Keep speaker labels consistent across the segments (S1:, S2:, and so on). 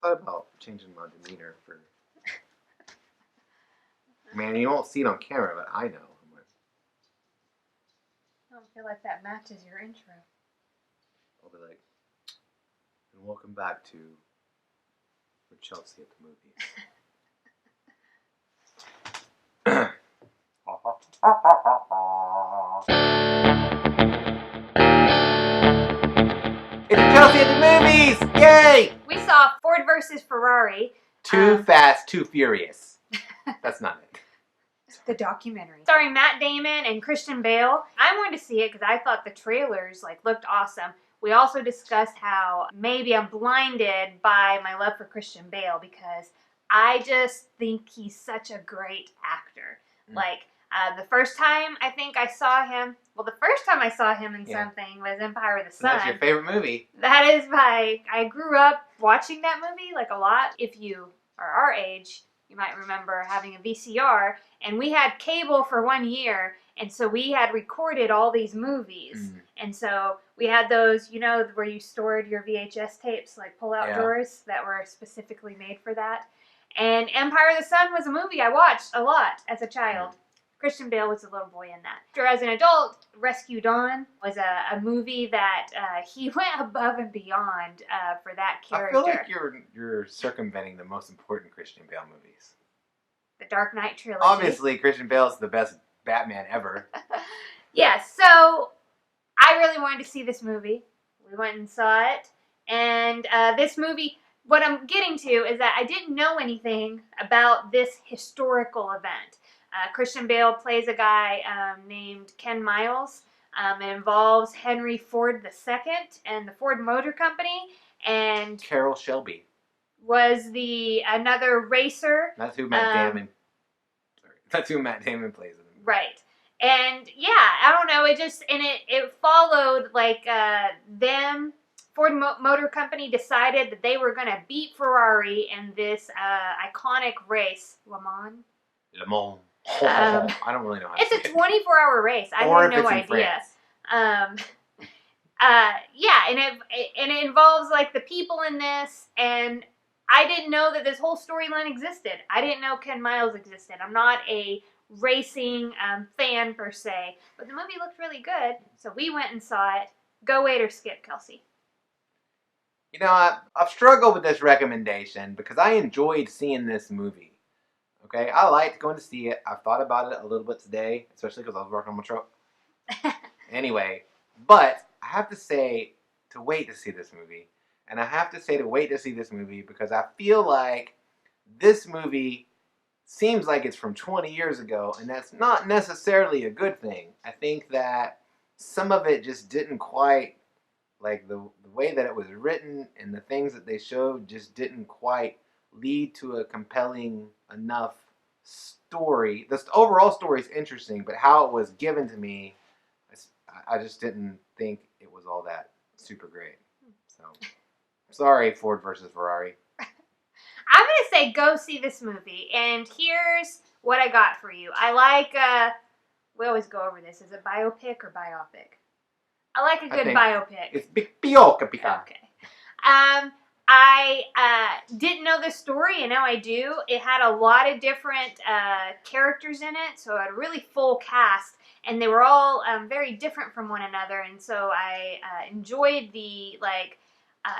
S1: thought about changing my demeanor for. Man, you won't see it on camera, but I know.
S2: I don't feel like that matches your intro.
S1: I'll be like, and welcome back to Rachelsey at the movies. It's Rachelsey at the movies! Yay!
S2: We saw Ford versus Ferrari.
S1: Too Fast, Too Furious. That's not it.
S2: The documentary. Starring Matt Damon and Christian Bale. I wanted to see it because I thought the trailers looked awesome. We also discussed how maybe I'm blinded by my love for Christian Bale because I just think he's such a great actor. The first time I think I saw him, the first time I saw him in something was Empire of the Sun.
S1: That's your favorite movie.
S2: That is I grew up watching that movie a lot. If you are our age, you might remember having a VCR, and we had cable for 1 year, and so we had recorded all these movies. And so we had those, where you stored your VHS tapes, pull-out drawers that were specifically made for that. And Empire of the Sun was a movie I watched a lot as a child. Christian Bale was a little boy in that. As an adult, Rescue Dawn was a movie that he went above and beyond for that character.
S1: I feel like you're circumventing the most important Christian Bale movies.
S2: The Dark Knight trilogy.
S1: Obviously, Christian Bale is the best Batman ever.
S2: Yes, so I really wanted to see this movie. We went and saw it. And this movie, what I'm getting to is that I didn't know anything about this historical event. Christian Bale plays a guy named Ken Miles. It involves Henry Ford II and the Ford Motor Company. And
S1: Carroll Shelby
S2: was another racer.
S1: That's who Matt Damon. That's who Matt Damon plays in the movie.
S2: Right. And I don't know. It followed them. Ford Motor Company decided that they were going to beat Ferrari in this iconic race, Le Mans.
S1: I don't really know how to say it.
S2: It's a 24-hour race. I had no idea. And it involves the people in this, and I didn't know that this whole storyline existed. I didn't know Ken Miles existed. I'm not a racing fan per se, but the movie looked really good, so we went and saw it. Go wait or skip, Kelsey.
S1: I've struggled with this recommendation because I enjoyed seeing this movie. Okay, I liked going to see it. I've thought about it a little bit today, especially because I was working on my truck. Anyway, but I have to say to wait to see this movie. And I have to say to wait to see this movie because I feel like this movie seems like it's from 20 years ago, and that's not necessarily a good thing. I think that some of it just didn't quite, the way that it was written and the things that they showed just didn't quite lead to a compelling enough story. The overall story is interesting, but how it was given to me, I just didn't think it was all that super great. So, sorry, Ford versus Ferrari.
S2: I'm going to say go see this movie, and here's what I got for you. I like, we always go over this. Is it biopic or biopic? I like a good biopic.
S1: It's biopic.
S2: Okay. I didn't know this story, and now I do. It had a lot of different characters in it, so it had a really full cast, and they were all very different from one another, and so I enjoyed the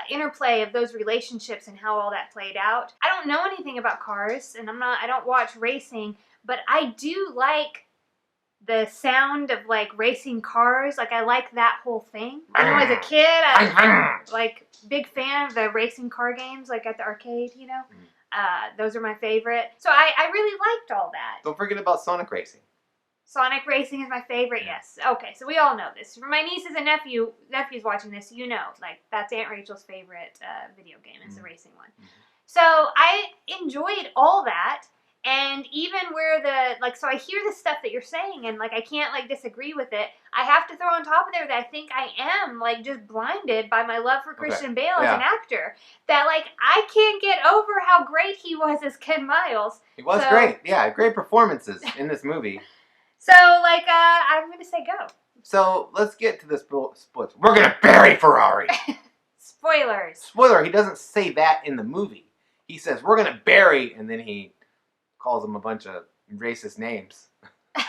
S2: interplay of those relationships and how all that played out. I don't know anything about cars, and I don't watch racing, but I do like the sound of racing cars. I like that whole thing. As a kid, I big fan of the racing car games at the arcade, those are my favorite. So I really liked all that.
S1: Don't forget about Sonic Racing.
S2: Sonic Racing is my favorite, yes. Okay, so we all know this. For my nieces and nephews watching this, that's Aunt Rachel's favorite video game. It's the racing one. So I enjoyed all that. And even where so I hear the stuff that you're saying, and I can't disagree with it. I have to throw on top of there that I think I am just blinded by my love for Christian Bale as an actor. That I can't get over how great he was as Ken Miles.
S1: He was great. Yeah, great performances in this movie.
S2: So I'm gonna say go.
S1: So let's get to the splits. We're gonna bury Ferrari.
S2: Spoilers.
S1: Spoiler: he doesn't say that in the movie. he says, "We're gonna bury," and then he calls them a bunch of racist names.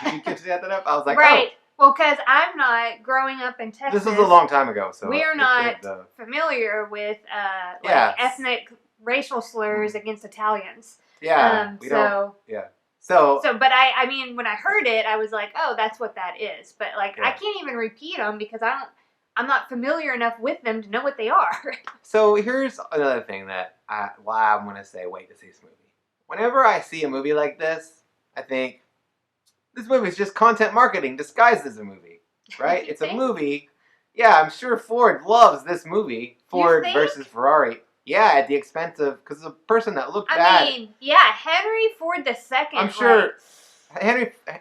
S1: Did you catch that up? I was like,
S2: right. Well, because I'm not growing up in Texas.
S1: This is a long time ago, so
S2: we're not familiar with ethnic racial slurs against Italians.
S1: Yeah, So,
S2: but I mean, when I heard it, I was like, oh, that's what that is. But like, I can't even repeat them because I'm not familiar enough with them to know what they are.
S1: So here's another thing that why I'm gonna say wait to see this movie. Whenever I see a movie like this, I think this movie is just content marketing disguised as a movie, right? It's a movie. Yeah, I'm sure Ford loves this movie, Ford versus Ferrari. Yeah, at the expense of, because the person that looked bad.
S2: I mean, yeah, Henry Ford II.
S1: I'm sure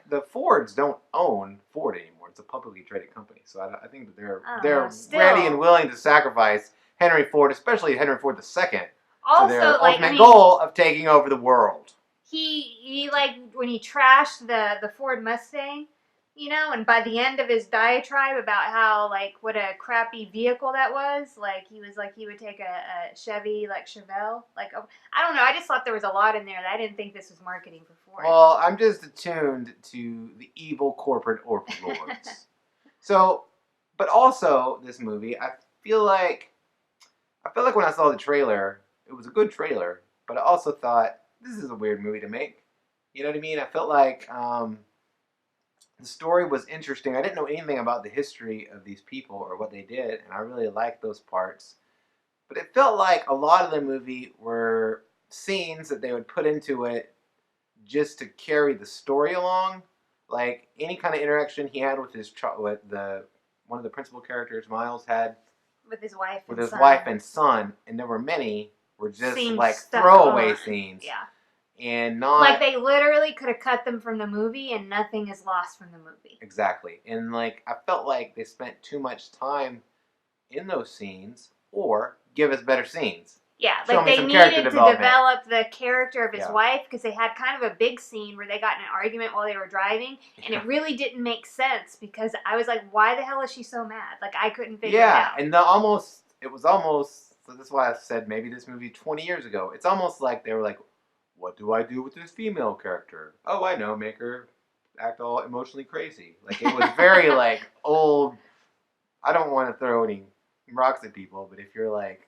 S1: the Fords don't own Ford anymore. It's a publicly traded company, so I think that they're ready and willing to sacrifice Henry Ford, especially Henry Ford II, to their ultimate goal of taking over the world.
S2: He like when he trashed the Ford Mustang, you know, and by the end of his diatribe about how like what a crappy vehicle that was, like he was like he would take a Chevy like Chevelle, like I don't know, I just thought there was a lot in there that I didn't think this was marketing for Ford.
S1: Well, I'm just attuned to the evil corporate overlords. So, but also this movie, I feel like when I saw the trailer, it was a good trailer, but I also thought this is a weird movie to make. You know what I mean? I felt like the story was interesting. I didn't know anything about the history of these people or what they did, and I really liked those parts. But it felt like a lot of the movie were scenes that they would put into it just to carry the story along. Like any kind of interaction he had with one of the principal characters, Miles, had
S2: with his wife
S1: and son, and there were many were just
S2: scenes
S1: like throwaway scenes.
S2: Yeah.
S1: And not
S2: like they literally could have cut them from the movie and nothing is lost from the movie.
S1: Exactly. And like I felt like they spent too much time in those scenes, or give us better scenes.
S2: Yeah, like they needed to develop the character of his wife because they had kind of a big scene where they got in an argument while they were driving, and it really didn't make sense because I was like, why the hell is she so mad? Like I couldn't figure it out.
S1: Yeah, and it was almost, so that's why I said maybe this movie 20 years ago. It's almost like they were like, what do I do with this female character? Oh, I know, make her act all emotionally crazy. Like it was very like old. I don't want to throw any rocks at people, but if you're like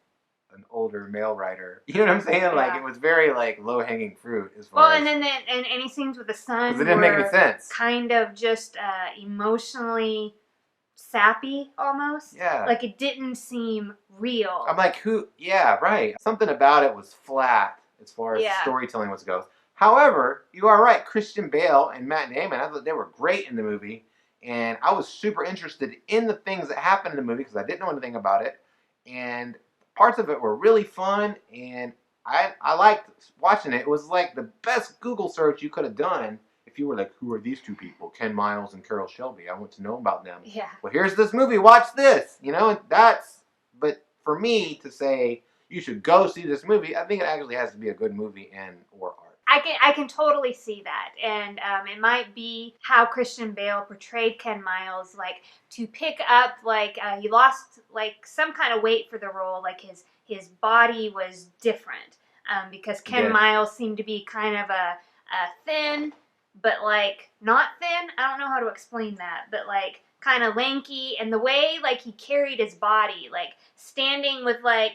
S1: an older male writer, you know what I'm saying? Yeah. Like it was very like low hanging fruit as far as.
S2: And then and any scenes with the son
S1: because it didn't make any sense.
S2: Kind of just emotionally sappy almost.
S1: Yeah.
S2: Like it didn't seem real.
S1: I'm like, who? Yeah, right. Something about it was flat as far as storytelling goes. However, you are right. Christian Bale and Matt Damon, I thought they were great in the movie. And I was super interested in the things that happened in the movie because I didn't know anything about it. And parts of it were really fun. And I liked watching it. It was like the best Google search you could have done if you were like, who are these two people? Ken Miles and Carroll Shelby. I want to know about them.
S2: Yeah.
S1: Well, here's this movie. Watch this. You know, but for me to say, you should go see this movie, I think it actually has to be a good movie or art.
S2: I can totally see that, and it might be how Christian Bale portrayed Ken Miles, like to pick up, like he lost like some kind of weight for the role, like his body was different, because Ken Miles seemed to be kind of a thin, but like not thin. I don't know how to explain that, but like kind of lanky, and the way like he carried his body, like standing with like.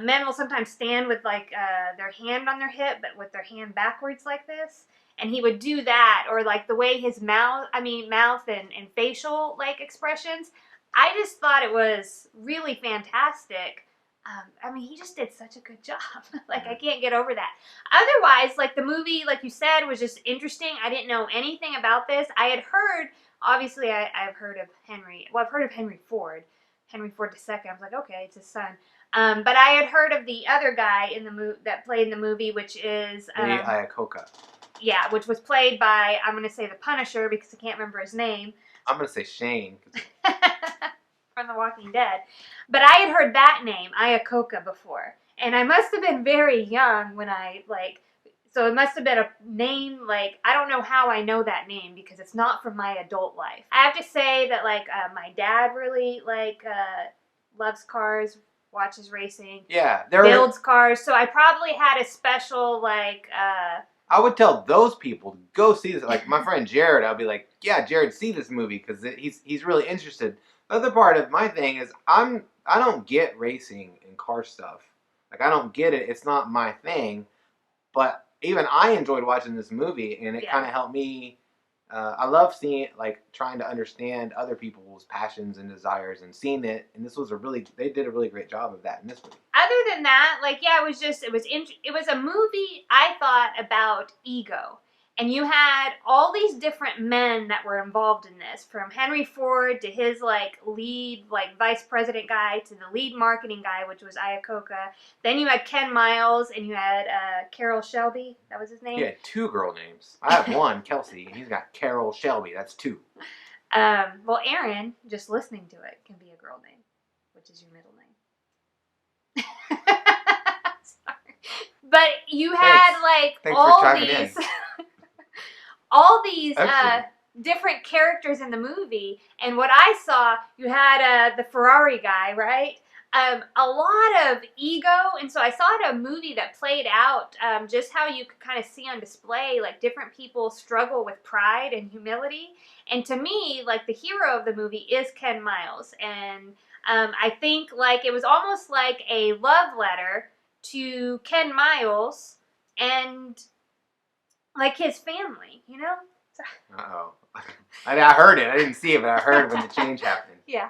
S2: Men will sometimes stand with like their hand on their hip, but with their hand backwards like this. And he would do that, or like the way his mouth and facial like expressions. I just thought it was really fantastic. He just did such a good job. Like I can't get over that. Otherwise, like the movie, like you said, was just interesting. I didn't know anything about this. I had heard, obviously, I've heard of Henry. Well, I've heard of Henry Ford. Henry Ford II. I was like, okay, it's his son. But I had heard of the other guy in the that played in the movie, which is
S1: Lee Iacocca.
S2: Yeah, which was played by, I'm going to say the Punisher because I can't remember his name.
S1: I'm going to say Shane.
S2: From The Walking Dead. But I had heard that name, Iacocca, before. And I must have been very young when so it must have been a name, like, I don't know how I know that name because it's not from my adult life. I have to say that, like, my dad really, loves cars. watches racing,
S1: Yeah,
S2: builds cars. So I probably had a special like.
S1: I would tell those people to go see this. Like my friend Jared, I'll be like, "Yeah, Jared, see this movie because he's really interested." The other part of my thing is I don't get racing and car stuff. Like I don't get it. It's not my thing. But even I enjoyed watching this movie, and it kind of helped me. I love seeing it, like trying to understand other people's passions and desires, and seeing it. And this was they did a really great job of that in this movie.
S2: Other than that, like it was a movie I thought about ego, and you had all these different men that were involved in this, from Henry Ford to his like lead like vice president guy to the lead marketing guy, which was Iacocca. Then you had Ken Miles, and you had Carroll Shelby. That was his name.
S1: He had 2 girl names. I have one, Kelsey, and he's got Carroll Shelby. That's 2.
S2: Well, Aaron, just listening to it, can be a girl name, which is your middle name. Sorry. But you had like all these different characters in the movie, and what I saw, you had the Ferrari guy, right? A lot of ego, and so I saw it a movie that played out just how you could kind of see on display, like different people struggle with pride and humility. And to me, like the hero of the movie is Ken Miles, and I think like it was almost like a love letter to Ken Miles and like his family, you know?
S1: Uh-oh. I heard it. I didn't see it, but I heard when the change happened.
S2: Yeah.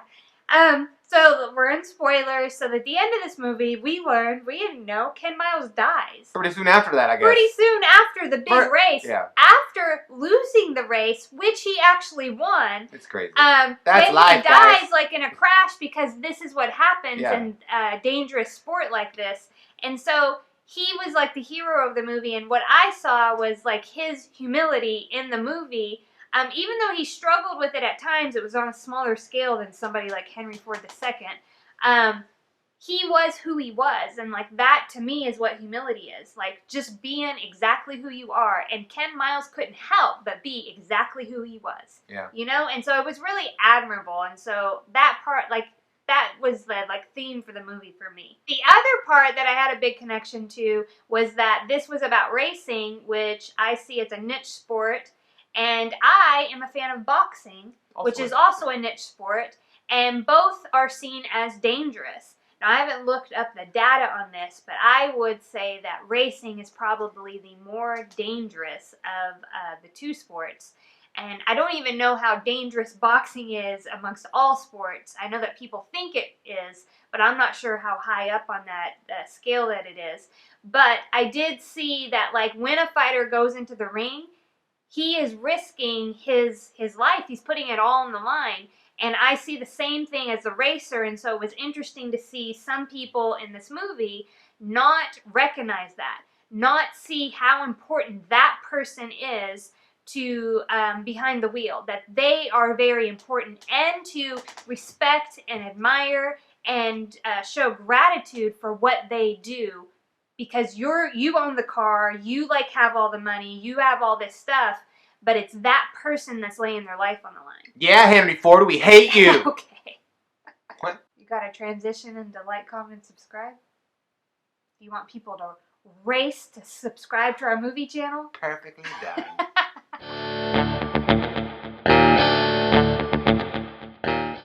S2: So we're in spoilers. So at the end of this movie, we didn't know, Ken Miles dies.
S1: Pretty soon after that, I guess.
S2: Pretty soon after the big race.
S1: Yeah.
S2: After losing the race, which he actually won.
S1: It's crazy.
S2: That's
S1: life,
S2: he dies
S1: guys.
S2: like in a crash, because this is what happens in a dangerous sport like this. And so he was like the hero of the movie, and what I saw was like his humility in the movie. Even though he struggled with it at times, it was on a smaller scale than somebody like Henry Ford II. He was who he was, and like that to me is what humility is. Like just being exactly who you are. And Ken Miles couldn't help but be exactly who he was.
S1: Yeah.
S2: You know, and so it was really admirable. And so that part, like that was the like theme for the movie for me. The other part that I had a big connection to was that this was about racing, which I see as a niche sport. And I am a fan of boxing, which is also a niche sport, and both are seen as dangerous. Now, I haven't looked up the data on this, but I would say that racing is probably the more dangerous of the 2 sports. And I don't even know how dangerous boxing is amongst all sports. I know that people think it is, but I'm not sure how high up on that scale that it is. But I did see that, like, when a fighter goes into the ring, he is risking his life. He's putting it all on the line. And I see the same thing as a racer. And so it was interesting to see some people in this movie not recognize that, not see how important that person is to behind the wheel, that they are very important, and to respect and admire and show gratitude for what they do. Because you own the car, you like have all the money, you have all this stuff, but it's that person that's laying their life on the line.
S1: Yeah, Henry Ford, we hate you.
S2: Okay.
S1: What?
S2: You gotta transition into like, comment, subscribe? Do you want people to race to subscribe to our movie channel?
S1: Perfectly done.